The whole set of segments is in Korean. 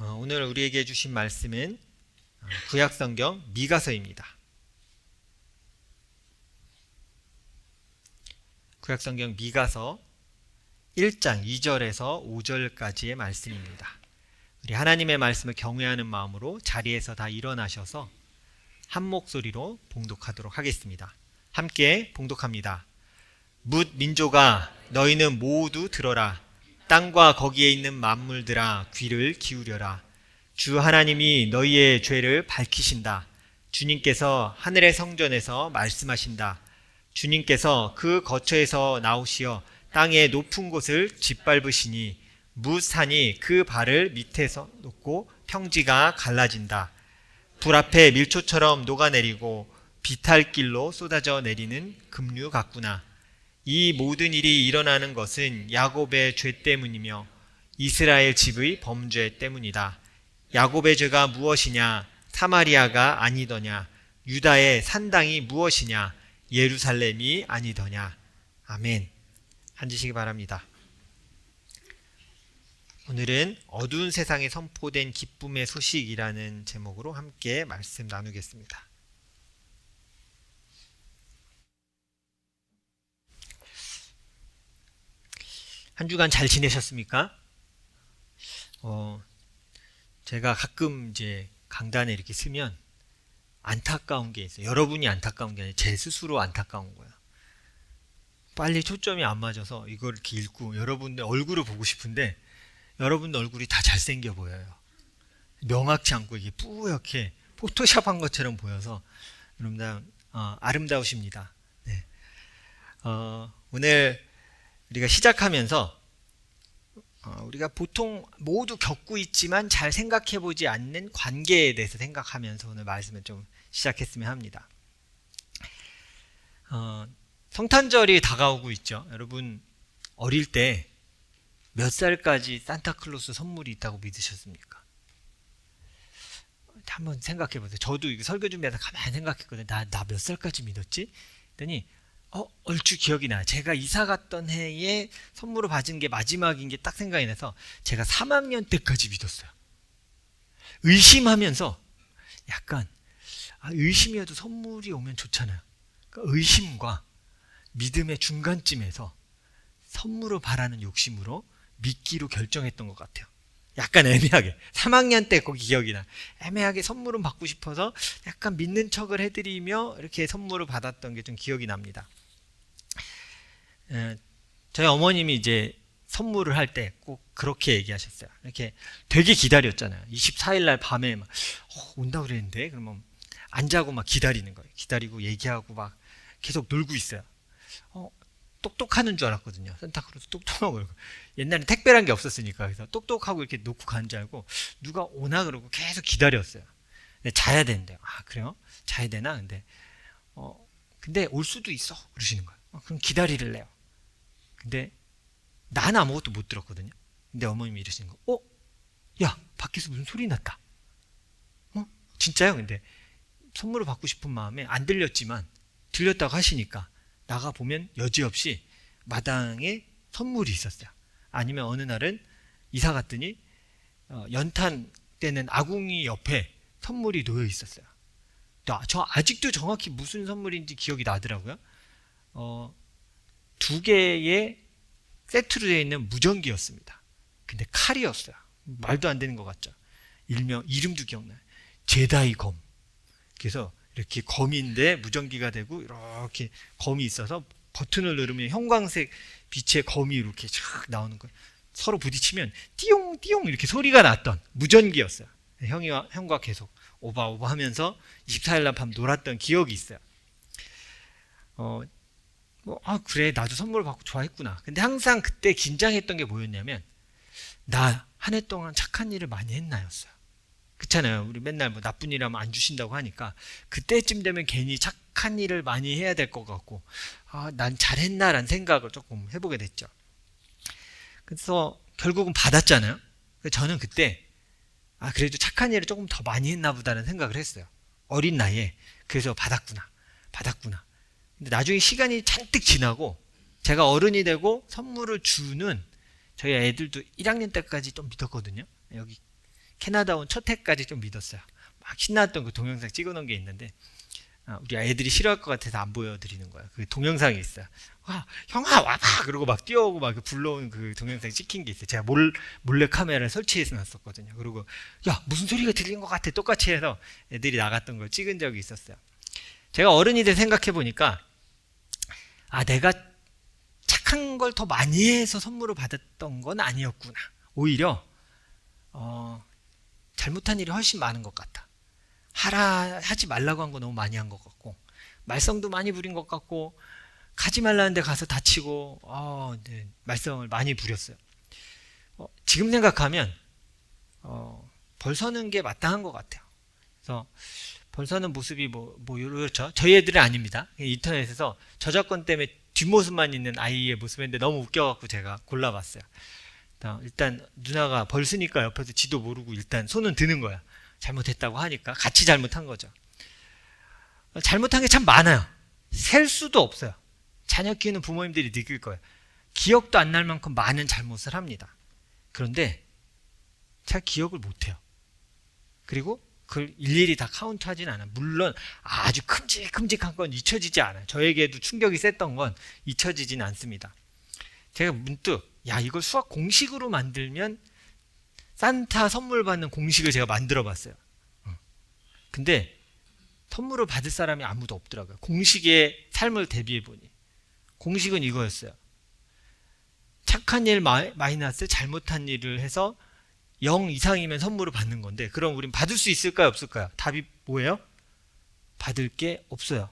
오늘 우리에게 주신 말씀은 구약성경 미가서입니다. 구약성경 미가서 1장 2절에서 5절까지의 말씀입니다. 우리 하나님의 말씀을 경외하는 마음으로 자리에서 다 일어나셔서 한 목소리로 봉독하도록 하겠습니다. 함께 봉독합니다. 뭇 민족아, 너희는 모두 들어라. 땅과 거기에 있는 만물들아, 귀를 기울여라. 주 하나님이 너희의 죄를 밝히신다. 주님께서 하늘의 성전에서 말씀하신다. 주님께서 그 거처에서 나오시어 땅의 높은 곳을 짓밟으시니 뭇 산이 그 발을 밑에서 놓고 평지가 갈라진다. 불 앞에 밀초처럼 녹아내리고 비탈길로 쏟아져 내리는 급류 같구나. 이 모든 일이 일어나는 것은 야곱의 죄 때문이며 이스라엘 집의 범죄 때문이다. 야곱의 죄가 무엇이냐? 사마리아가 아니더냐? 유다의 산당이 무엇이냐? 예루살렘이 아니더냐? 아멘. 앉으시기 바랍니다. 오늘은 어두운 세상에 선포된 기쁨의 소식이라는 제목으로 함께 말씀 나누겠습니다. 한 주간 잘 지내셨습니까? 제가 가끔 이제 강단에 이렇게 쓰면 안타까운 게 있어요. 여러분이 안타까운 게 아니라 제 스스로 안타까운 거예요. 빨리 초점이 안 맞아서 이걸 이렇게 읽고 여러분들 얼굴을 보고 싶은데 여러분들 얼굴이 다 잘생겨 보여요. 명확치 않고 이게 뿌옇게 포토샵한 것처럼 보여서 여러분들 아름다우십니다. 네. 오늘 우리가 시작하면서 우리가 보통 모두 겪고 있지만 잘 생각해보지 않는 관계에 대해서 생각하면서 오늘 말씀을 좀 시작했으면 합니다. 성탄절이 다가오고 있죠. 여러분 어릴 때 몇 살까지 산타클로스 선물이 있다고 믿으셨습니까? 한번 생각해보세요. 저도 이거 설교 준비하다 가만히 생각했거든요. 나 몇 살까지 믿었지? 그랬더니 얼추 기억이 나요. 제가 이사 갔던 해에 선물을 받은 게 마지막인 게 딱 생각이 나서 제가 3학년 때까지 믿었어요. 의심하면서 약간 의심이어도 선물이 오면 좋잖아요. 그러니까 의심과 믿음의 중간쯤에서 선물을 바라는 욕심으로 믿기로 결정했던 것 같아요. 약간 애매하게 3학년 때 거기 기억이 나. 애매하게 선물은 받고 싶어서 약간 믿는 척을 해드리며 이렇게 선물을 받았던 게 좀 기억이 납니다. 저희 어머님이 이제 선물을 할 때 꼭 그렇게 얘기하셨어요. 이렇게 되게 기다렸잖아요. 24일 날 밤에 막 온다고 그랬는데 그러면 안 자고 막 기다리는 거예요. 기다리고 얘기하고 막 계속 놀고 있어요. 똑똑하는 줄 알았거든요. 산타클로스 똑똑하고. 옛날엔 택배란 게 없었으니까. 그래서 똑똑하고 이렇게 놓고 간 줄 알고 누가 오나 그러고 계속 기다렸어요. 근데 자야 된대요. 그래요? 자야 되나? 근데 올 수도 있어. 그러시는 거예요. 그럼 기다리래요. 근데 난 아무것도 못 들었거든요. 근데 어머님이 이러시는 거. 야, 밖에서 무슨 소리 났다. 진짜요? 근데 선물을 받고 싶은 마음에 안 들렸지만 들렸다고 하시니까 나가보면 여지없이 마당에 선물이 있었어요. 아니면 어느 날은 이사 갔더니 연탄 때는 아궁이 옆에 선물이 놓여 있었어요. 저 아직도 정확히 무슨 선물인지 기억이 나더라고요. 2개의 세트로 되어 있는 무전기였습니다. 근데 칼이었어요. 말도 안 되는 것 같죠. 이름도 기억나요. 제다이 검. 그래서 이렇게 검인데 무전기가 되고 이렇게 검이 있어서 버튼을 누르면 형광색 빛의 검이 이렇게 쫙 나오는 거예요. 서로 부딪히면 띠용 이렇게 소리가 났던 무전기였어요. 형과 계속 오바 하면서 24일 날 밤 놀았던 기억이 있어요. 그래 나도 선물을 받고 좋아했구나. 근데 항상 그때 긴장했던 게 뭐였냐면 나 한 해 동안 착한 일을 많이 했나였어요. 그렇잖아요. 우리 맨날 뭐 나쁜 일 하면 안 주신다고 하니까 그때쯤 되면 괜히 착한 일을 많이 해야 될 것 같고 난 잘했나라는 생각을 조금 해보게 됐죠. 그래서 결국은 받았잖아요. 저는 그때 그래도 착한 일을 조금 더 많이 했나 보다는 생각을 했어요. 어린 나이에. 그래서 받았구나. 근데 나중에 시간이 잔뜩 지나고 제가 어른이 되고 선물을 주는 저희 애들도 1학년 때까지 좀 믿었거든요. 여기 캐나다 온 첫 해까지 좀 믿었어요. 막 신나했던 그 동영상 찍어놓은 게 있는데 우리 애들이 싫어할 것 같아서 안 보여드리는 거야. 그 동영상이 있어요. 와, 형아 와봐! 그러고 막 뛰어오고 막 불러온 그 동영상 찍힌 게 있어요. 제가 몰래 카메라를 설치해서 놨었거든요. 그리고 야 무슨 소리가 들린 것 같아 똑같이 해서 애들이 나갔던 걸 찍은 적이 있었어요. 제가 어른이 돼 생각해 보니까 내가 착한 걸 더 많이 해서 선물을 받았던 건 아니었구나. 오히려 잘못한 일이 훨씬 많은 것 같다. 하지 말라고 한 거 너무 많이 한 것 같고 말썽도 많이 부린 것 같고 가지 말라는데 가서 다치고 네, 말썽을 많이 부렸어요. 지금 생각하면 벌 서는 게 마땅한 것 같아요. 그래서 벌 서는 모습이 그렇죠. 저희 애들은 아닙니다. 인터넷에서 저작권 때문에 뒷모습만 있는 아이의 모습인데 너무 웃겨갖고 제가 골라봤어요. 일단 누나가 벌 쓰니까 옆에서 지도 모르고 일단 손은 드는 거야. 잘못했다고 하니까 같이 잘못한 거죠. 잘못한 게 참 많아요. 셀 수도 없어요. 자녀 키우는 부모님들이 느낄 거예요. 기억도 안 날 만큼 많은 잘못을 합니다. 그런데 잘 기억을 못해요. 그리고 그걸 일일이 다 카운트하진 않아요. 물론 아주 큼직큼직한 건 잊혀지지 않아요. 저에게도 충격이 셌던 건 잊혀지진 않습니다. 제가 문득 이걸 수학 공식으로 만들면 산타 선물 받는 공식을 제가 만들어 봤어요. 근데 선물을 받을 사람이 아무도 없더라고요. 공식의 삶을 대비해 보니 공식은 이거였어요. 착한 일 마이너스 잘못한 일을 해서 0 이상이면 선물을 받는 건데 그럼 우린 받을 수 있을까요 없을까요? 답이 뭐예요? 받을 게 없어요.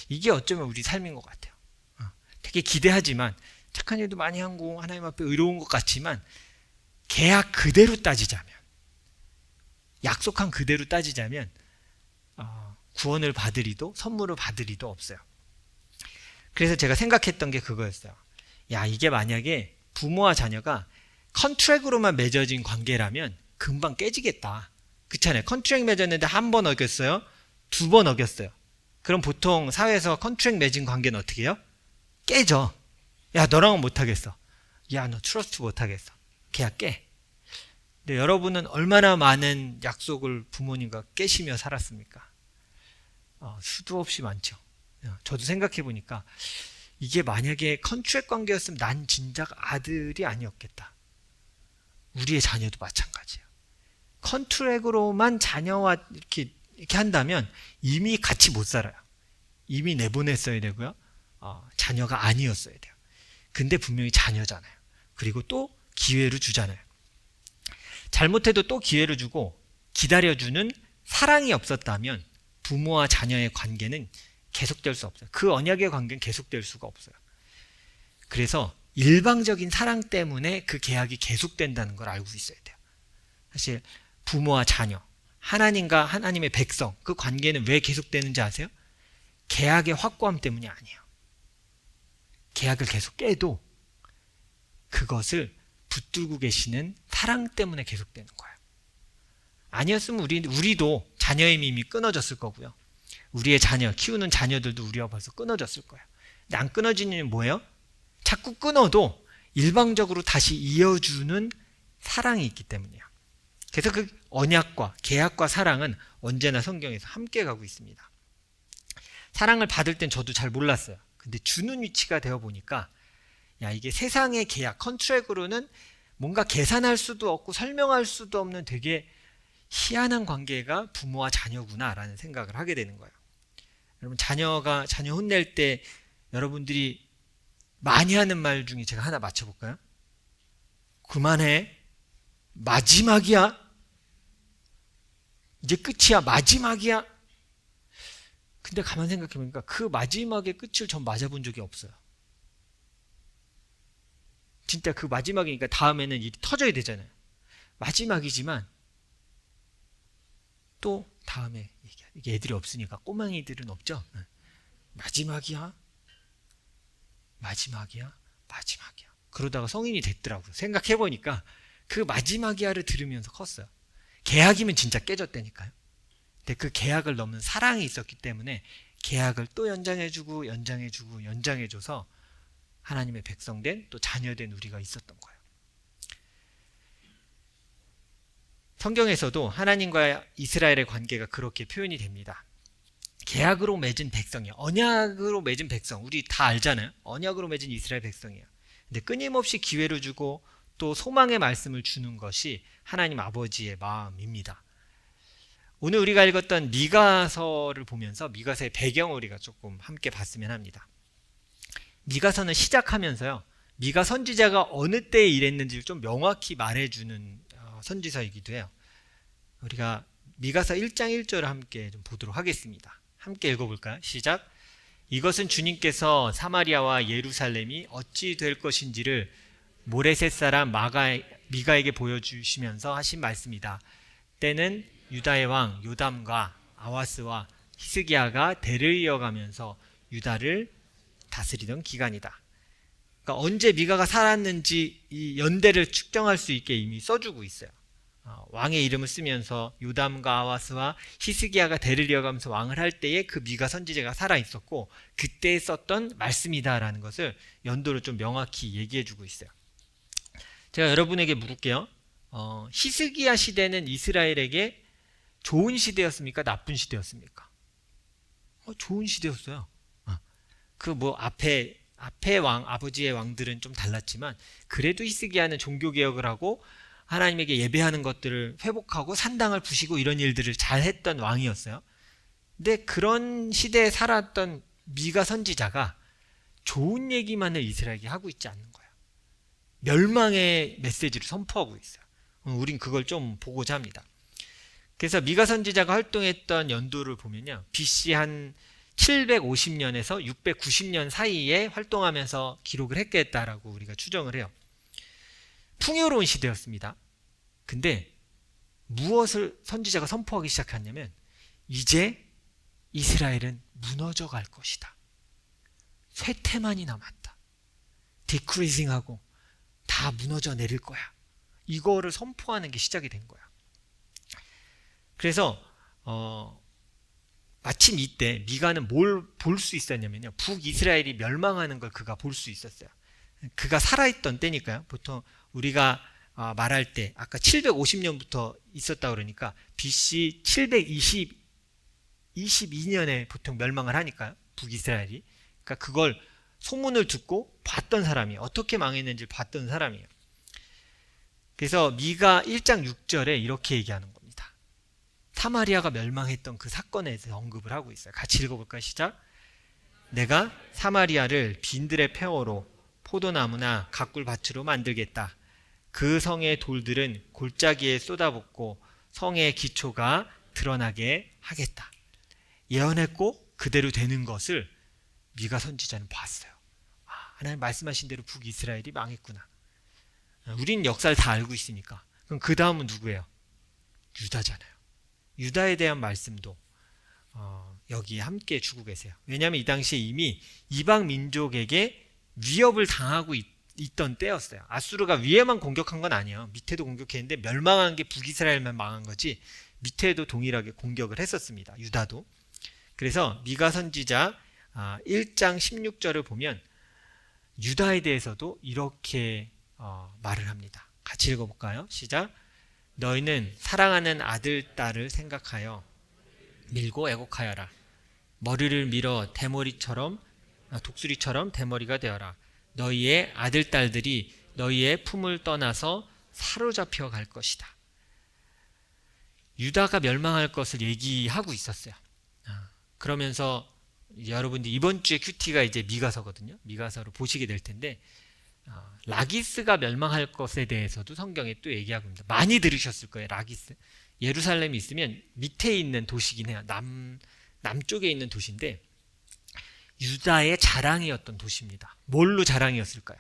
이게 어쩌면 우리 삶인 것 같아요. 되게 기대하지만 착한 일도 많이 하고 하나님 앞에 의로운 것 같지만 계약 그대로 따지자면 약속한 그대로 따지자면 구원을 받으리도 선물을 받으리도 없어요. 그래서 제가 생각했던 게 그거였어요. 이게 만약에 부모와 자녀가 컨트랙으로만 맺어진 관계라면 금방 깨지겠다. 그렇잖아요. 컨트랙 맺었는데 한 번 어겼어요? 2번 어겼어요. 그럼 보통 사회에서 컨트랙 맺은 관계는 어떻게 해요? 깨져. 너랑은 못하겠어. 너 트러스트 못하겠어. 계약 깨. 근데 여러분은 얼마나 많은 약속을 부모님과 깨시며 살았습니까? 수도 없이 많죠. 저도 생각해 보니까 이게 만약에 컨트랙 관계였으면 난 진작 아들이 아니었겠다. 우리의 자녀도 마찬가지예요. 컨트랙으로만 자녀와 이렇게 한다면 이미 같이 못 살아요. 이미 내보냈어야 되고요. 자녀가 아니었어야 돼요. 근데 분명히 자녀잖아요. 그리고 또 기회를 주잖아요. 잘못해도 또 기회를 주고 기다려주는 사랑이 없었다면 부모와 자녀의 관계는 계속될 수 없어요. 그 언약의 관계는 계속될 수가 없어요. 그래서 일방적인 사랑 때문에 그 계약이 계속된다는 걸 알고 있어야 돼요. 사실 부모와 자녀, 하나님과 하나님의 백성, 그 관계는 왜 계속되는지 아세요? 계약의 확고함 때문이 아니에요. 계약을 계속 깨도 그것을 붙들고 계시는 사랑 때문에 계속되는 거예요. 아니었으면 우리도 자녀의 힘이 끊어졌을 거고요. 우리의 자녀, 키우는 자녀들도 우리와 벌써 끊어졌을 거예요. 근데 안 끊어지는 이유는 뭐예요? 자꾸 끊어도 일방적으로 다시 이어주는 사랑이 있기 때문이에요. 그래서 그 언약과 계약과 사랑은 언제나 성경에서 함께 가고 있습니다. 사랑을 받을 땐 저도 잘 몰랐어요. 근데 주는 위치가 되어 보니까 이게 세상의 계약, 컨트랙으로는 뭔가 계산할 수도 없고 설명할 수도 없는 되게 희한한 관계가 부모와 자녀구나라는 생각을 하게 되는 거예요. 여러분 자녀 혼낼 때 여러분들이 많이 하는 말 중에 제가 하나 맞춰볼까요? 그만해. 마지막이야. 이제 끝이야. 마지막이야. 근데 가만 생각해보니까 그 마지막의 끝을 전 맞아본 적이 없어요. 진짜 그 마지막이니까 다음에는 일이 터져야 되잖아요. 마지막이지만 또 다음에 이게 애들이 없으니까 꼬맹이들은 없죠. 마지막이야. 마지막이야. 마지막이야. 그러다가 성인이 됐더라고요. 생각해보니까 그 마지막이야를 들으면서 컸어요. 계약이면 진짜 깨졌다니까요. 근데 그 계약을 넘는 사랑이 있었기 때문에 계약을 또 연장해주고 연장해주고 연장해줘서 하나님의 백성된 또 자녀된 우리가 있었던 거예요. 성경에서도 하나님과 이스라엘의 관계가 그렇게 표현이 됩니다. 계약으로 맺은 백성이에요. 언약으로 맺은 백성. 우리 다 알잖아요. 언약으로 맺은 이스라엘 백성이에요. 근데 끊임없이 기회를 주고 또 소망의 말씀을 주는 것이 하나님 아버지의 마음입니다. 오늘 우리가 읽었던 미가서를 보면서 미가서의 배경을 우리가 조금 함께 봤으면 합니다. 미가서는 시작하면서요, 미가 선지자가 어느 때에 일했는지를 좀 명확히 말해주는 선지서이기도 해요. 우리가 미가서 1장 1절을 함께 좀 보도록 하겠습니다. 함께 읽어볼까요? 시작. 이것은 주님께서 사마리아와 예루살렘이 어찌 될 것인지를 모레셋 사람 미가에게 보여주시면서 하신 말씀이다. 때는 유다의 왕 요담과 아하스와 히스기야가 대를 이어가면서 유다를 다스리던 기간이다. 그러니까 언제 미가가 살았는지 이 연대를 측정할 수 있게 이미 써주고 있어요. 왕의 이름을 쓰면서 요담과 아하스와 히스기야가 대를 이어가면서 왕을 할 때에 그 미가 선지자가 살아 있었고 그때 썼던 말씀이다라는 것을 연도를 좀 명확히 얘기해주고 있어요. 제가 여러분에게 물을게요. 히스기야 시대는 이스라엘에게 좋은 시대였습니까? 나쁜 시대였습니까? 좋은 시대였어요. 그 앞에 아버지의 왕들은 좀 달랐지만 그래도 히스기야는 종교 개혁을 하고 하나님에게 예배하는 것들을 회복하고 산당을 부시고 이런 일들을 잘 했던 왕이었어요. 근데 그런 시대에 살았던 미가 선지자가 좋은 얘기만을 이스라엘에게 하고 있지 않는 거예요. 멸망의 메시지를 선포하고 있어요. 우린 그걸 좀 보고자 합니다. 그래서 미가 선지자가 활동했던 연도를 보면요, BC 한 750년에서 690년 사이에 활동하면서 기록을 했겠다라고 우리가 추정을 해요. 풍요로운 시대였습니다. 근데 무엇을 선지자가 선포하기 시작했냐면 이제 이스라엘은 무너져 갈 것이다. 쇠퇴만이 남았다. 디크리징하고 다 무너져 내릴 거야. 이거를 선포하는 게 시작이 된 거야. 그래서 마침 이때 미가는 뭘 볼 수 있었냐면요, 북이스라엘이 멸망하는 걸 그가 볼 수 있었어요. 그가 살아있던 때니까요. 보통 우리가 말할 때 아까 750년부터 있었다 그러니까 BC 722년에 보통 멸망을 하니까요, 북이스라엘이. 그러니까 그걸 소문을 듣고 봤던 사람이에요. 어떻게 망했는지를 봤던 사람이에요. 그래서 미가 1장 6절에 이렇게 얘기하는 겁니다. 사마리아가 멸망했던 그 사건에 대해서 언급을 하고 있어요. 같이 읽어볼까요? 시작. 내가 사마리아를 빈들의 폐허로 포도나무나 가꿀밭으로 만들겠다. 그 성의 돌들은 골짜기에 쏟아붓고 성의 기초가 드러나게 하겠다. 예언했고 그대로 되는 것을 미가 선지자는 봤어요. 하나님 말씀하신 대로 북이스라엘이 망했구나. 우린 역사를 다 알고 있으니까. 그럼 그 다음은 누구예요? 유다잖아요. 유다에 대한 말씀도 여기에 함께 주고 계세요. 왜냐하면 이 당시에 이미 이방 민족에게 위협을 당하고 있던 때였어요. 아수르가 위에만 공격한 건 아니에요. 밑에도 공격했는데 멸망한 게 북이스라엘만 망한 거지 밑에도 동일하게 공격을 했었습니다. 유다도. 그래서 미가 선지자 1장 16절을 보면 유다에 대해서도 이렇게 말을 합니다. 같이 읽어볼까요? 시작. 너희는 사랑하는 아들, 딸을 생각하여 밀고 애곡하여라. 머리를 밀어 독수리처럼 대머리가 되어라. 너희의 아들, 딸들이 너희의 품을 떠나서 사로잡혀 갈 것이다. 유다가 멸망할 것을 얘기하고 있었어요. 그러면서 여러분들 이번 주에 큐티가 이제 미가서거든요. 미가서를 보시게 될 텐데 라기스가 멸망할 것에 대해서도 성경에 또 얘기하고 있습니다. 많이 들으셨을 거예요. 라기스. 예루살렘이 있으면 밑에 있는 도시긴 해요. 남쪽에 있는 도시인데 유다의 자랑이었던 도시입니다. 뭘로 자랑이었을까요?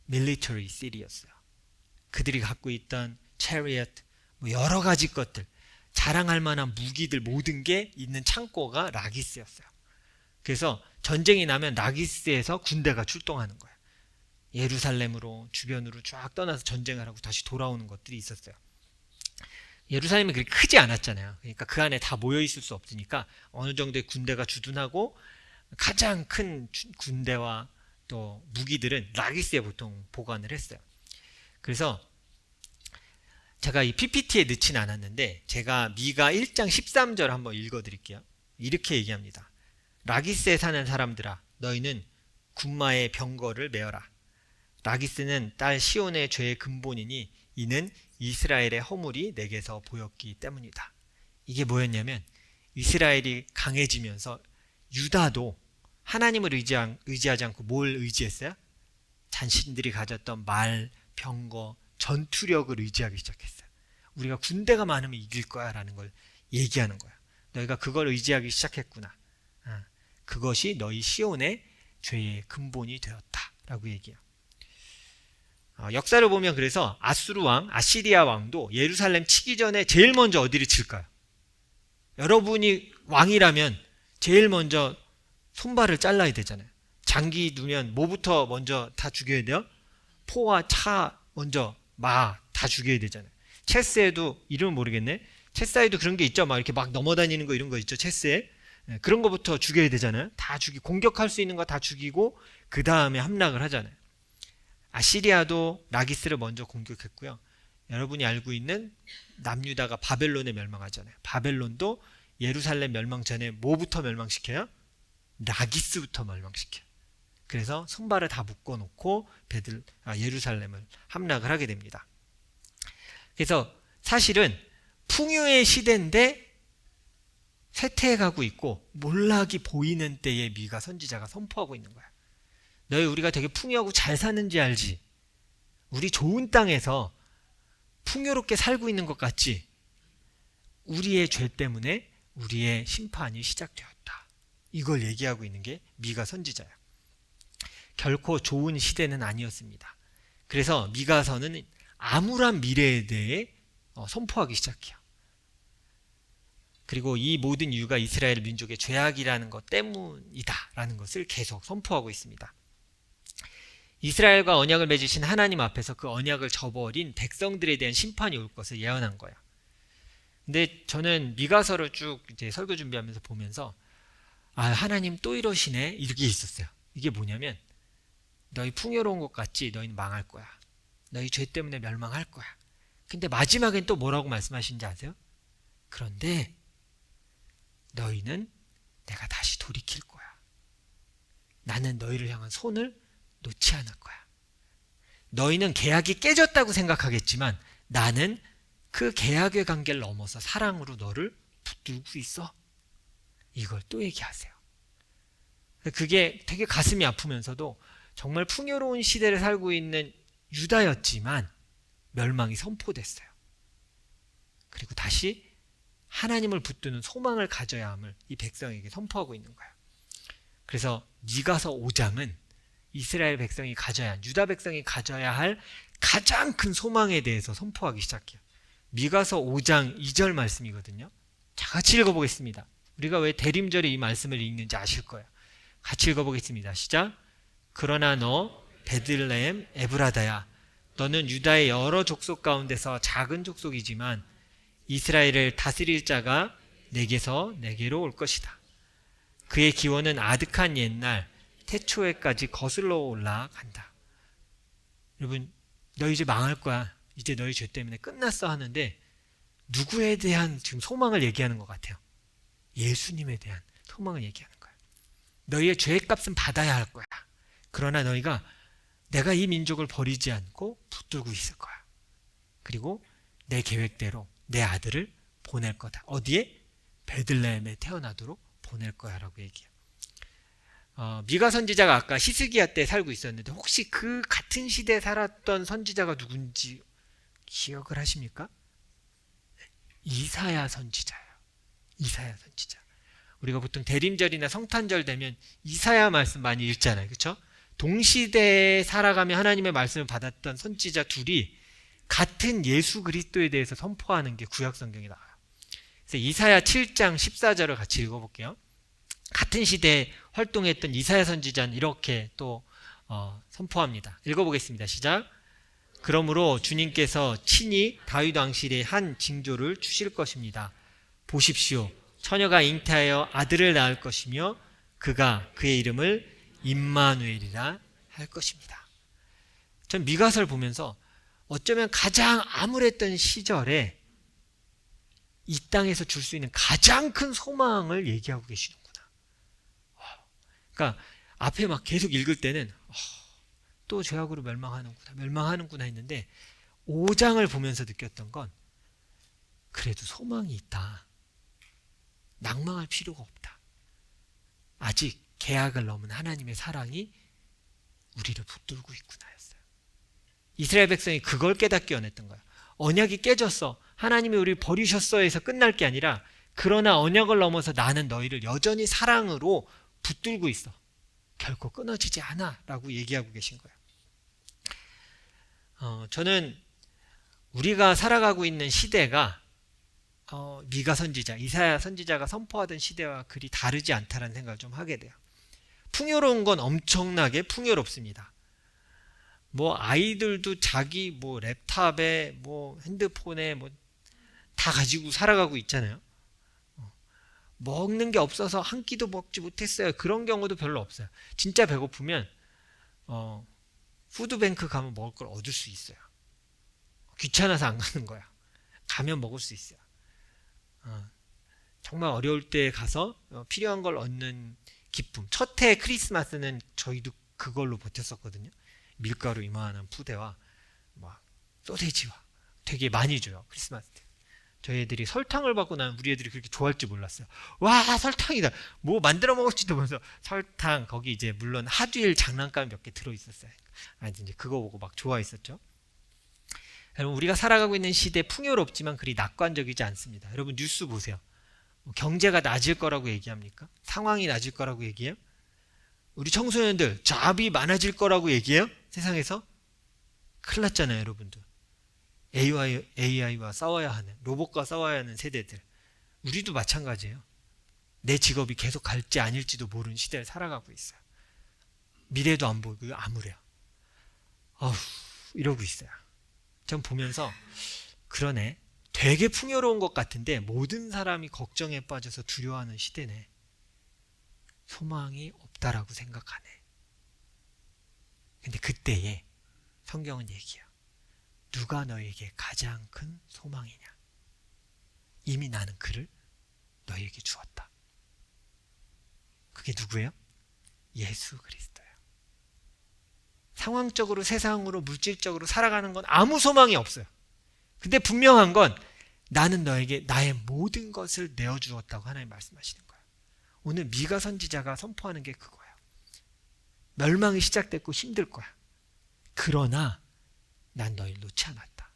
밀리터리 시티였어요. 그들이 갖고 있던 chariot, 여러 가지 것들, 자랑할 만한 무기들 모든 게 있는 창고가 라기스였어요. 그래서 전쟁이 나면 라기스에서 군대가 출동하는 거예요. 예루살렘으로 주변으로 쫙 떠나서 전쟁을 하고 다시 돌아오는 것들이 있었어요. 예루살렘이 그렇게 크지 않았잖아요. 그러니까 그 안에 다 모여 있을 수 없으니까 어느 정도의 군대가 주둔하고 가장 큰 군대와 또 무기들은 라기스에 보통 보관을 했어요. 그래서 제가 이 PPT에 넣진 않았는데 제가 미가 1장 13절 한번 읽어드릴게요. 이렇게 얘기합니다. 라기스에 사는 사람들아, 너희는 군마의 병거를 메어라. 라기스는 딸 시온의 죄의 근본이니 이는 이스라엘의 허물이 내게서 보였기 때문이다. 이게 뭐였냐면 이스라엘이 강해지면서 유다도 하나님을 의지하지 않고 뭘 의지했어요? 자신들이 가졌던 말, 병거, 전투력을 의지하기 시작했어요. 우리가 군대가 많으면 이길 거야 라는 걸 얘기하는 거야. 너희가 그걸 의지하기 시작했구나. 그것이 너희 시온의 죄의 근본이 되었다 라고 얘기해요. 역사를 보면 그래서 아수르 왕, 아시리아 왕도 예루살렘 치기 전에 제일 먼저 어디를 칠까요? 여러분이 왕이라면 제일 먼저 손발을 잘라야 되잖아요. 장기 두면 뭐부터 먼저 다 죽여야 돼요? 포와 차 먼저 마 다 죽여야 되잖아요. 체스에도 이름은 모르겠네. 체스에도 그런 게 있죠. 막 이렇게 막 넘어다니는 거 이런 거 있죠. 체스에. 그런 거부터 죽여야 되잖아요. 다 죽이고 공격할 수 있는 거 다 죽이고 그 다음에 함락을 하잖아요. 아시리아도 라기스를 먼저 공격했고요. 여러분이 알고 있는 남유다가 바벨론에 멸망하잖아요. 바벨론도 예루살렘 멸망 전에 뭐부터 멸망시켜요? 라기스부터 멸망시켜요. 그래서 손발을 다 묶어놓고 예루살렘을 함락을 하게 됩니다. 그래서 사실은 풍요의 시대인데 쇠퇴해가고 있고 몰락이 보이는 때에 미가 선지자가 선포하고 있는 거야. 너희 우리가 되게 풍요하고 잘 사는지 알지? 우리 좋은 땅에서 풍요롭게 살고 있는 것 같지? 우리의 죄 때문에 우리의 심판이 시작되었다. 이걸 얘기하고 있는 게 미가 선지자야. 결코 좋은 시대는 아니었습니다. 그래서 미가서는 암울한 미래에 대해 선포하기 시작해요. 그리고 이 모든 이유가 이스라엘 민족의 죄악이라는 것 때문이다 라는 것을 계속 선포하고 있습니다. 이스라엘과 언약을 맺으신 하나님 앞에서 그 언약을 저버린 백성들에 대한 심판이 올 것을 예언한 거예요. 근데 저는 미가서를 쭉 이제 설교 준비하면서 보면서 하나님 또 이러시네 이렇게 있었어요. 이게 뭐냐면 너희 풍요로운 것 같지? 너희는 망할 거야. 너희 죄 때문에 멸망할 거야. 근데 마지막엔 또 뭐라고 말씀하시는지 아세요? 그런데 너희는 내가 다시 돌이킬 거야. 나는 너희를 향한 손을 놓지 않을 거야. 너희는 계약이 깨졌다고 생각하겠지만 나는 그 계약의 관계를 넘어서 사랑으로 너를 붙들고 있어. 이걸 또 얘기하세요. 그게 되게 가슴이 아프면서도 정말 풍요로운 시대를 살고 있는 유다였지만 멸망이 선포됐어요. 그리고 다시 하나님을 붙드는 소망을 가져야 함을 이 백성에게 선포하고 있는 거예요. 그래서 미가서 5장은 이스라엘 백성이 가져야 한, 유다 백성이 가져야 할 가장 큰 소망에 대해서 선포하기 시작해요. 미가서 5장 2절 말씀이거든요. 자, 같이 읽어보겠습니다. 우리가 왜 대림절에 이 말씀을 읽는지 아실 거예요. 같이 읽어보겠습니다. 시작. 그러나 너 베들레헴 에브라다야, 너는 유다의 여러 족속 가운데서 작은 족속이지만 이스라엘을 다스릴 자가 내게서 내게로 올 것이다. 그의 기원은 아득한 옛날 태초에까지 거슬러 올라간다. 여러분, 너 이제 망할 거야. 이제 너희 죄 때문에 끝났어 하는데 누구에 대한 지금 소망을 얘기하는 것 같아요? 예수님에 대한 소망을 얘기하는 거야. 너희의 죄의 값은 받아야 할 거야. 그러나 너희가 내가 이 민족을 버리지 않고 붙들고 있을 거야. 그리고 내 계획대로 내 아들을 보낼 거다. 어디에? 베들레헴에 태어나도록 보낼 거야 라고 얘기해요. 미가 선지자가 아까 히스기야 때 살고 있었는데 혹시 그 같은 시대에 살았던 선지자가 누군지 기억을 하십니까? 이사야 선지자예요. 이사야 선지자. 우리가 보통 대림절이나 성탄절 되면 이사야 말씀 많이 읽잖아요. 그렇죠? 동시대에 살아가며 하나님의 말씀을 받았던 선지자 둘이 같은 예수 그리스도에 대해서 선포하는 게 구약 성경에 나와요. 그래서 이사야 7장 14절을 같이 읽어볼게요. 같은 시대에 활동했던 이사야 선지자는 이렇게 또 선포합니다. 읽어보겠습니다. 시작. 그러므로 주님께서 친히 다윗 왕실에 한 징조를 주실 것입니다. 보십시오. 처녀가 잉태하여 아들을 낳을 것이며 그가 그의 이름을 임마누엘이라 할 것입니다. 전 미가서를 보면서 어쩌면 가장 암울했던 시절에 이 땅에서 줄 수 있는 가장 큰 소망을 얘기하고 계시는구나. 그러니까 앞에 막 계속 읽을 때는 또 죄악으로 멸망하는구나 했는데 5장을 보면서 느꼈던 건 그래도 소망이 있다. 낭망할 필요가 없다. 아직 계약을 넘은 하나님의 사랑이 우리를 붙들고 있구나 였어요. 이스라엘 백성이 그걸 깨닫기 원했던 거예요. 언약이 깨졌어. 하나님이 우리를 버리셨어 해서 끝날 게 아니라 그러나 언약을 넘어서 나는 너희를 여전히 사랑으로 붙들고 있어. 결코 끊어지지 않아 라고 얘기하고 계신 거예요. 저는 우리가 살아가고 있는 시대가 미가 선지자, 이사야 선지자가 선포하던 시대와 그리 다르지 않다라는 생각을 좀 하게 돼요. 풍요로운 건 엄청나게 풍요롭습니다. 뭐 아이들도 자기 뭐 랩탑에 뭐 핸드폰에 뭐 다 가지고 살아가고 있잖아요. 먹는 게 없어서 한 끼도 먹지 못했어요. 그런 경우도 별로 없어요. 진짜 배고프면 푸드뱅크 가면 먹을 걸 얻을 수 있어요. 귀찮아서 안 가는 거야. 가면 먹을 수 있어요. 정말 어려울 때 가서 필요한 걸 얻는 기쁨. 첫 해 크리스마스는 저희도 그걸로 버텼었거든요. 밀가루 이만한 푸대와 막 소세지와 되게 많이 줘요. 크리스마스 때. 저희 애들이 설탕을 받고 나면 우리 애들이 그렇게 좋아할 줄 몰랐어요. 와, 설탕이다. 뭐 만들어 먹을지도 모르면서 설탕 거기 이제 물론 하두일 장난감 몇 개 들어 있었어요. 이제 그거 보고 막 좋아했었죠. 여러분, 우리가 살아가고 있는 시대 풍요롭지만 그리 낙관적이지 않습니다. 여러분 뉴스 보세요. 경제가 낮을 거라고 얘기합니까? 상황이 낮을 거라고 얘기해요? 우리 청소년들 잡이 많아질 거라고 얘기해요? 세상에서? 큰일 났잖아요, 여러분들. AI와 싸워야 하는, 로봇과 싸워야 하는 세대들. 우리도 마찬가지예요. 내 직업이 계속 갈지 아닐지도 모르는 시대를 살아가고 있어요. 미래도 안 보이고 암울해요. 이러고 있어요. 전 보면서 그러네. 되게 풍요로운 것 같은데 모든 사람이 걱정에 빠져서 두려워하는 시대네. 소망이 없다라고 생각하네. 근데 그때에 성경은 얘기해요. 누가 너에게 가장 큰 소망이냐? 이미 나는 그를 너에게 주었다. 그게 누구예요? 예수 그리스도예요. 상황적으로, 세상으로, 물질적으로 살아가는 건 아무 소망이 없어요. 근데 분명한 건 나는 너에게 나의 모든 것을 내어주었다고 하나님 말씀하시는 거예요. 오늘 미가 선지자가 선포하는 게 그거예요. 멸망이 시작됐고 힘들 거야. 그러나 난 너희를 놓지 않았다.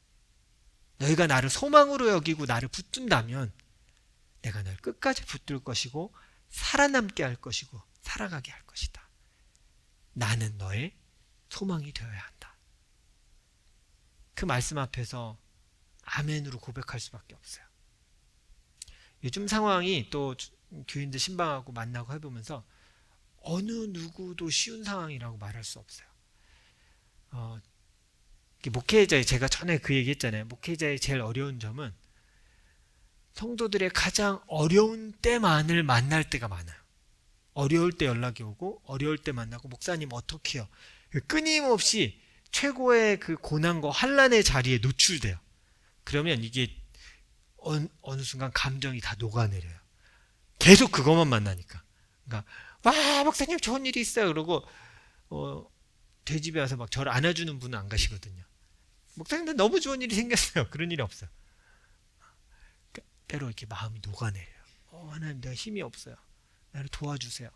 너희가 나를 소망으로 여기고 나를 붙든다면 내가 널 끝까지 붙들 것이고 살아남게 할 것이고 살아가게 할 것이다. 나는 너의 소망이 되어야 한다. 그 말씀 앞에서 아멘으로 고백할 수밖에 없어요. 요즘 상황이 또 교인들 신방하고 만나고 해보면서 어느 누구도 쉬운 상황이라고 말할 수 없어요. 목회자의, 제가 전에 그 얘기 했잖아요. 목회자의 제일 어려운 점은 성도들의 가장 어려운 때만을 만날 때가 많아요. 어려울 때 연락이 오고 어려울 때 만나고 목사님 어떻게 해요? 끊임없이 최고의 그 고난과 환난의 자리에 노출돼요. 그러면 이게 어느 순간 감정이 다 녹아내려요. 계속 그것만 만나니까. 그러니까 와 목사님 좋은 일이 있어요. 그러고 제 집에 와서 막 저를 안아주는 분은 안 가시거든요. 목사님 너무 좋은 일이 생겼어요. 그런 일이 없어요. 때로 이렇게 마음이 녹아내려요. 하나님 내가 힘이 없어요. 나를 도와주세요.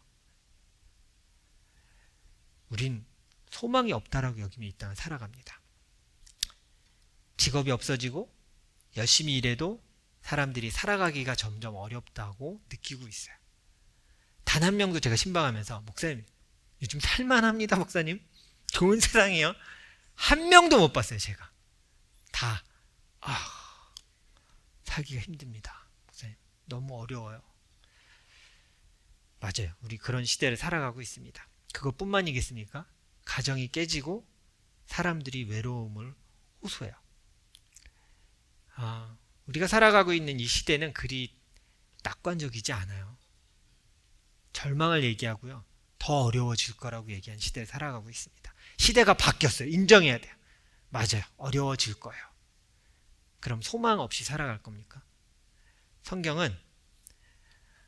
우린 소망이 없다라고 여기면 이 땅을 살아갑니다. 직업이 없어지고 열심히 일해도 사람들이 살아가기가 점점 어렵다고 느끼고 있어요. 단 한 명도 제가 신방하면서 목사님 요즘 살만합니다 목사님. 좋은 세상이요. 한 명도 못 봤어요. 제가 다 살기가 힘듭니다 목사님. 너무 어려워요. 맞아요. 우리 그런 시대를 살아가고 있습니다. 그것뿐만이겠습니까? 가정이 깨지고 사람들이 외로움을 호소해요. 우리가 살아가고 있는 이 시대는 그리 낙관적이지 않아요. 절망을 얘기하고요. 더 어려워질 거라고 얘기한 시대를 살아가고 있습니다. 시대가 바뀌었어요. 인정해야 돼요. 맞아요. 어려워질 거예요. 그럼 소망 없이 살아갈 겁니까? 성경은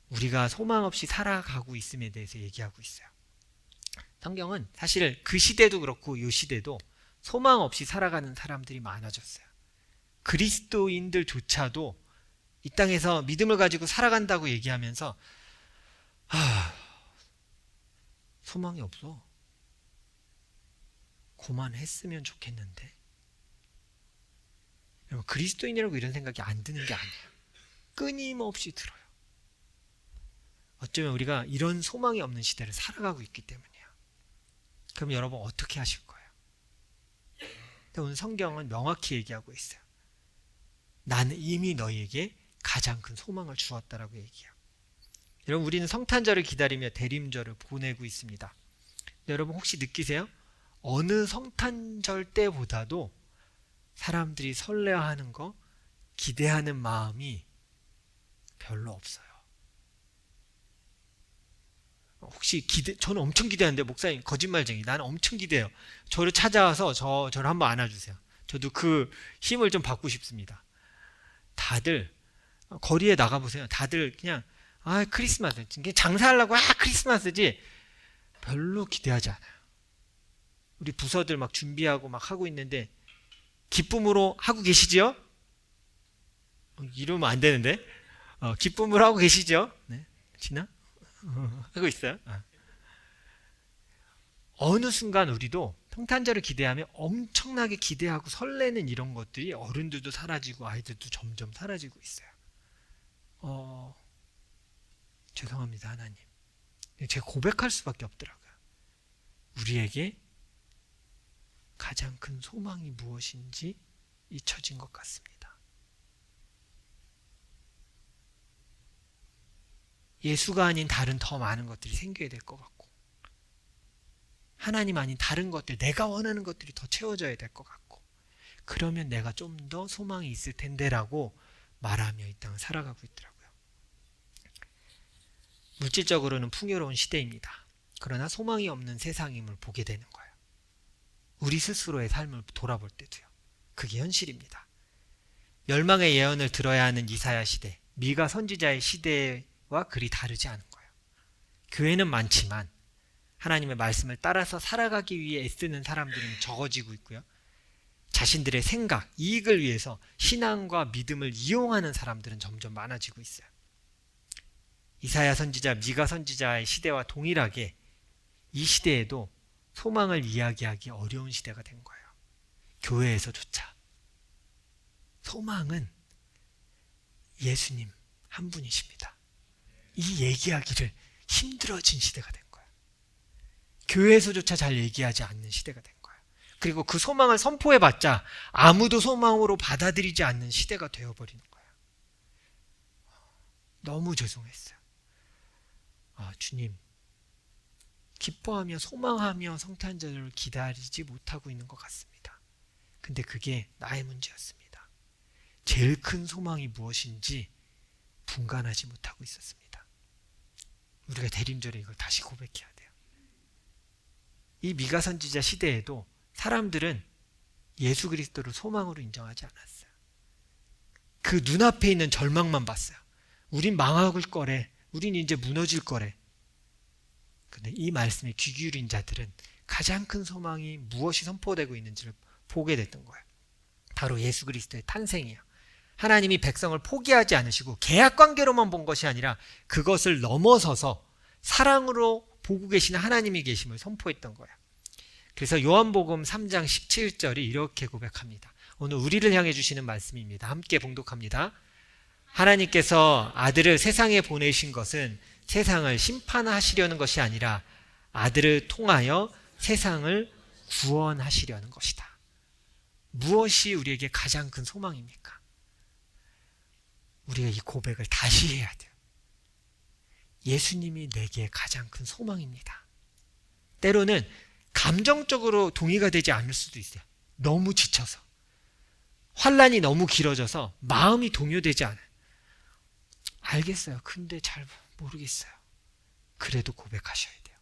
우리가 소망 없이 살아가고 있음에 대해서 얘기하고 있어요. 성경은 사실 그 시대도 그렇고 이 시대도 소망 없이 살아가는 사람들이 많아졌어요. 그리스도인들조차도 이 땅에서 믿음을 가지고 살아간다고 얘기하면서 소망이 없어. 그만했으면 좋겠는데. 여러분, 그리스도인이라고 이런 생각이 안 드는 게 아니에요. 끊임없이 들어요. 어쩌면 우리가 이런 소망이 없는 시대를 살아가고 있기 때문이에요. 그럼 여러분 어떻게 하실 거예요? 근데 오늘 성경은 명확히 얘기하고 있어요. 나는 이미 너희에게 가장 큰 소망을 주었다라고 얘기해요. 여러분, 우리는 성탄절을 기다리며 대림절을 보내고 있습니다. 여러분 혹시 느끼세요? 어느 성탄절 때보다도 사람들이 설레어하는 거, 기대하는 마음이 별로 없어요. 혹시 저는 엄청 기대하는데, 목사님 거짓말쟁이, 나는 엄청 기대해요. 저를 찾아와서 저를 한번 안아주세요. 저도 그 힘을 좀 받고 싶습니다. 다들 거리에 나가보세요. 다들 그냥 크리스마스, 장사하려고 크리스마스지 별로 기대하지 않아요. 우리 부서들 막 준비하고 막 하고 있는데 기쁨으로 하고 계시죠? 이러면 안 되는데. 기쁨으로 하고 계시죠? 네. 지나? 하고 있어요. 어느 순간 우리도 성탄절을 기대하며 엄청나게 기대하고 설레는 이런 것들이 어른들도 사라지고 아이들도 점점 사라지고 있어요. 죄송합니다, 하나님. 제가 고백할 수밖에 없더라고요. 우리에게 가장 큰 소망이 무엇인지 잊혀진 것 같습니다. 예수가 아닌 다른 더 많은 것들이 생겨야 될 것 같고, 하나님 아닌 다른 것들, 내가 원하는 것들이 더 채워져야 될 것 같고, 그러면 내가 좀 더 소망이 있을 텐데라고 말하며 이 땅을 살아가고 있더라고요. 물질적으로는 풍요로운 시대입니다. 그러나 소망이 없는 세상임을 보게 되는 거예요. 우리 스스로의 삶을 돌아볼 때도요. 그게 현실입니다. 멸망의 예언을 들어야 하는 이사야 시대, 미가 선지자의 시대와 그리 다르지 않은 거예요. 교회는 많지만 하나님의 말씀을 따라서 살아가기 위해 애쓰는 사람들은 적어지고 있고요. 자신들의 생각, 이익을 위해서 신앙과 믿음을 이용하는 사람들은 점점 많아지고 있어요. 이사야 선지자, 미가 선지자의 시대와 동일하게 이 시대에도 소망을 이야기하기 어려운 시대가 된 거예요. 교회에서조차. 소망은 예수님 한 분이십니다. 이 얘기하기를 힘들어진 시대가 된 거예요. 교회에서조차 잘 얘기하지 않는 시대가 된 거예요. 그리고 그 소망을 선포해봤자 아무도 소망으로 받아들이지 않는 시대가 되어버리는 거예요. 너무 죄송했어요. 주님, 기뻐하며 소망하며 성탄절을 기다리지 못하고 있는 것 같습니다. 근데 그게 나의 문제였습니다. 제일 큰 소망이 무엇인지 분간하지 못하고 있었습니다. 우리가 대림절에 이걸 다시 고백해야 돼요. 이 미가 선지자 시대에도 사람들은 예수 그리스도를 소망으로 인정하지 않았어요. 그 눈앞에 있는 절망만 봤어요. 우린 망할 거래. 우린 이제 무너질 거래. 근데 이 말씀에 귀 기울인 자들은 가장 큰 소망이 무엇이 선포되고 있는지를 보게 됐던 거예요. 바로 예수 그리스도의 탄생이에요. 하나님이 백성을 포기하지 않으시고 계약관계로만 본 것이 아니라 그것을 넘어서서 사랑으로 보고 계시는 하나님이 계심을 선포했던 거예요. 그래서 요한복음 3장 17절이 이렇게 고백합니다. 오늘 우리를 향해 주시는 말씀입니다. 함께 봉독합니다. 하나님께서 아들을 세상에 보내신 것은 세상을 심판하시려는 것이 아니라 아들을 통하여 세상을 구원하시려는 것이다. 무엇이 우리에게 가장 큰 소망입니까? 우리가 이 고백을 다시 해야 돼요. 예수님이 내게 가장 큰 소망입니다. 때로는 감정적으로 동의가 되지 않을 수도 있어요. 너무 지쳐서. 환란이 너무 길어져서 마음이 동요되지 않아요. 알겠어요. 근데 잘 모르겠어요. 그래도 고백하셔야 돼요.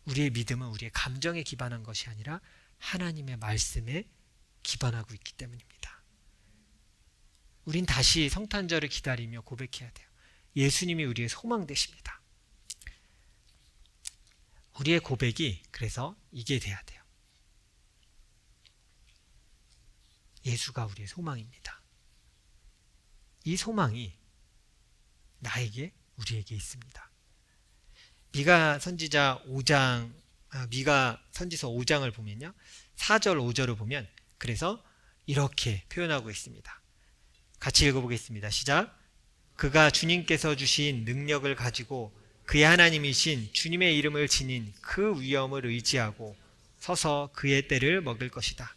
우리의 믿음은 우리의 감정에 기반한 것이 아니라 하나님의 말씀에 기반하고 있기 때문입니다. 우린 다시 성탄절을 기다리며 고백해야 돼요. 예수님이 우리의 소망 되십니다. 우리의 고백이 그래서 이게 돼야 돼요. 예수가 우리의 소망입니다. 이 소망이 나에게, 우리에게 있습니다. 미가 선지서 5장을 보면요, 4절 5절을 보면 그래서 이렇게 표현하고 있습니다. 같이 읽어보겠습니다. 시작. 그가 주님께서 주신 능력을 가지고 그의 하나님이신 주님의 이름을 지닌 그 위엄을 의지하고 서서 그의 때를 먹을 것이다.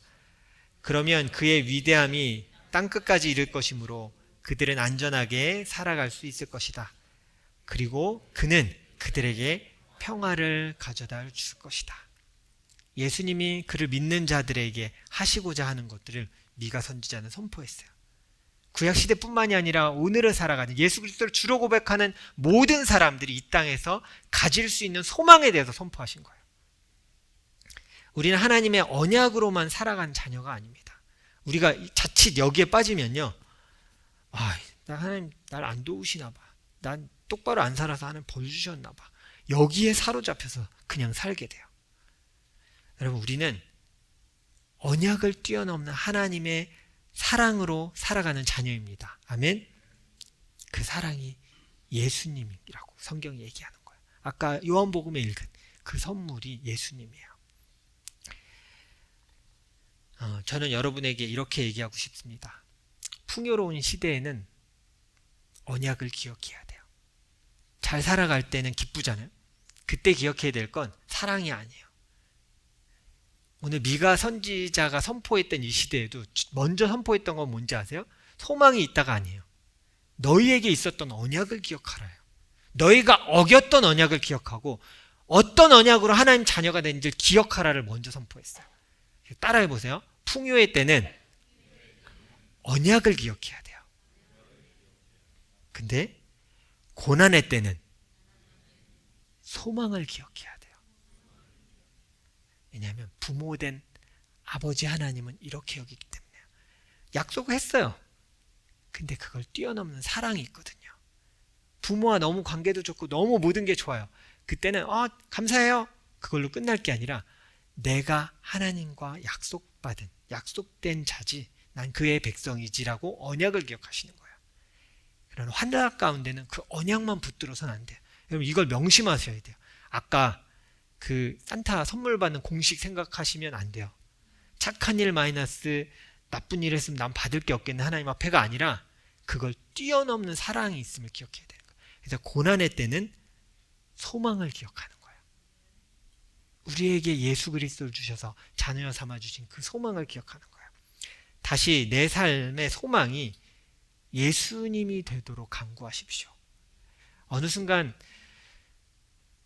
그러면 그의 위대함이 땅끝까지 이를 것이므로 그들은 안전하게 살아갈 수 있을 것이다. 그리고 그는 그들에게 평화를 가져다 줄 것이다. 예수님이 그를 믿는 자들에게 하시고자 하는 것들을 미가 선지자는 선포했어요. 구약시대뿐만이 아니라 오늘을 살아가는 예수 그리스도를 주로 고백하는 모든 사람들이 이 땅에서 가질 수 있는 소망에 대해서 선포하신 거예요. 우리는 하나님의 언약으로만 살아가는 자녀가 아닙니다. 우리가 자칫 여기에 빠지면요, 하나님 날 안 도우시나 봐, 난 똑바로 안 살아서 하나님 벌 주셨나 봐, 여기에 사로잡혀서 그냥 살게 돼요. 여러분, 우리는 언약을 뛰어넘는 하나님의 사랑으로 살아가는 자녀입니다. 아멘. 그 사랑이 예수님이라고 성경이 얘기하는 거예요. 아까 요한복음에 읽은 그 선물이 예수님이에요. 저는 여러분에게 이렇게 얘기하고 싶습니다. 풍요로운 시대에는 언약을 기억해야 돼요. 잘 살아갈 때는 기쁘잖아요. 그때 기억해야 될 건 사랑이 아니에요. 오늘 미가 선지자가 선포했던 이 시대에도 먼저 선포했던 건 뭔지 아세요? 소망이 있다가 아니에요. 너희에게 있었던 언약을 기억하라요. 너희가 어겼던 언약을 기억하고 어떤 언약으로 하나님 자녀가 된지를 기억하라를 먼저 선포했어요. 따라해 보세요. 풍요의 때는 언약을 기억해야 돼요. 근데 고난의 때는 소망을 기억해야 돼요. 왜냐하면 부모된 아버지 하나님은 이렇게 여기기 때문에요. 약속을 했어요. 근데 그걸 뛰어넘는 사랑이 있거든요. 부모와 너무 관계도 좋고 너무 모든 게 좋아요. 그때는 감사해요, 그걸로 끝날 게 아니라 내가 하나님과 약속된 자지, 난 그의 백성이지라고 언약을 기억하시는 거예요. 그런 환란 가운데는 그 언약만 붙들어서는 안 돼요. 여러분, 이걸 명심하셔야 돼요. 아까 그 산타 선물 받는 공식 생각하시면 안 돼요. 착한 일 마이너스 나쁜 일 했으면 난 받을 게 없겠네 하나님 앞에가 아니라 그걸 뛰어넘는 사랑이 있음을 기억해야 되는 거예요. 그래서 고난의 때는 소망을 기억하는 거예요. 우리에게 예수 그리스도를 주셔서 자녀 삼아 주신 그 소망을 기억하는 거예요. 다시 내 삶의 소망이 예수님이 되도록 간구하십시오. 어느 순간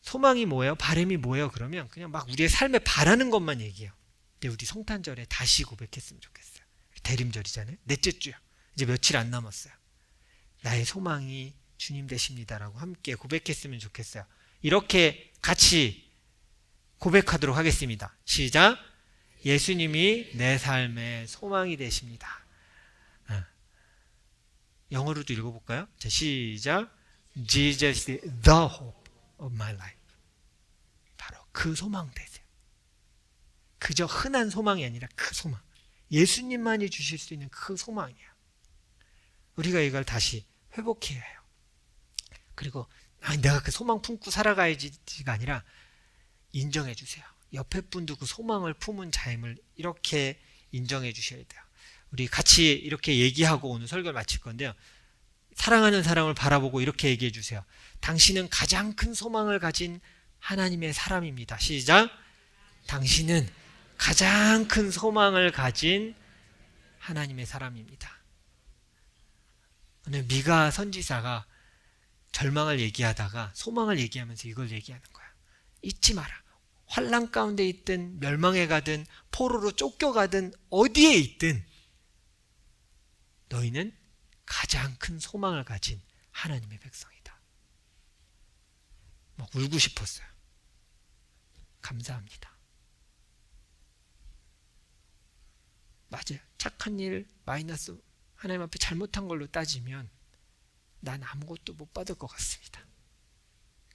소망이 뭐예요? 바람이 뭐예요? 그러면 그냥 막 우리의 삶에 바라는 것만 얘기해요. 근데 우리 성탄절에 다시 고백했으면 좋겠어요. 대림절이잖아요. 넷째 주야. 이제 며칠 안 남았어요. 나의 소망이 주님 되십니다라고 함께 고백했으면 좋겠어요. 이렇게 같이 고백하도록 하겠습니다. 시작. 예수님이 내 삶의 소망이 되십니다. 영어로도 읽어볼까요? 자, 시작. Jesus is the hope of my life. 바로 그 소망 되세요. 그저 흔한 소망이 아니라 그 소망. 예수님만이 주실 수 있는 그 소망이에요. 우리가 이걸 다시 회복해야 해요. 그리고 내가 그 소망 품고 살아가야지가 아니라 인정해 주세요. 옆에 분도 그 소망을 품은 자임을 이렇게 인정해 주셔야 돼요. 우리 같이 이렇게 얘기하고 오늘 설교를 마칠 건데요. 사랑하는 사람을 바라보고 이렇게 얘기해 주세요. 당신은 가장 큰 소망을 가진 하나님의 사람입니다. 시작. 당신은 가장 큰 소망을 가진 하나님의 사람입니다. 오늘 미가 선지자가 절망을 얘기하다가 소망을 얘기하면서 이걸 얘기하는 거야. 잊지 마라. 환난 가운데 있든 멸망에 가든 포로로 쫓겨가든 어디에 있든 너희는 가장 큰 소망을 가진 하나님의 백성이다. 막 울고 싶었어요. 감사합니다. 맞아요. 착한 일 마이너스 하나님 앞에 잘못한 걸로 따지면 난 아무것도 못 받을 것 같습니다.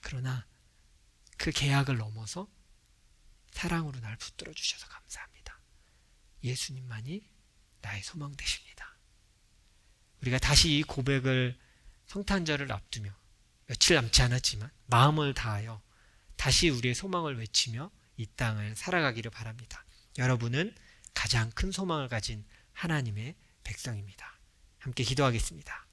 그러나 그 계약을 넘어서 사랑으로 날 붙들어 주셔서 감사합니다. 예수님만이 나의 소망 되십니다. 우리가 다시 이 고백을 성탄절을 앞두며 며칠 남지 않았지만 마음을 다하여 다시 우리의 소망을 외치며 이 땅을 살아가기를 바랍니다. 여러분은 가장 큰 소망을 가진 하나님의 백성입니다. 함께 기도하겠습니다.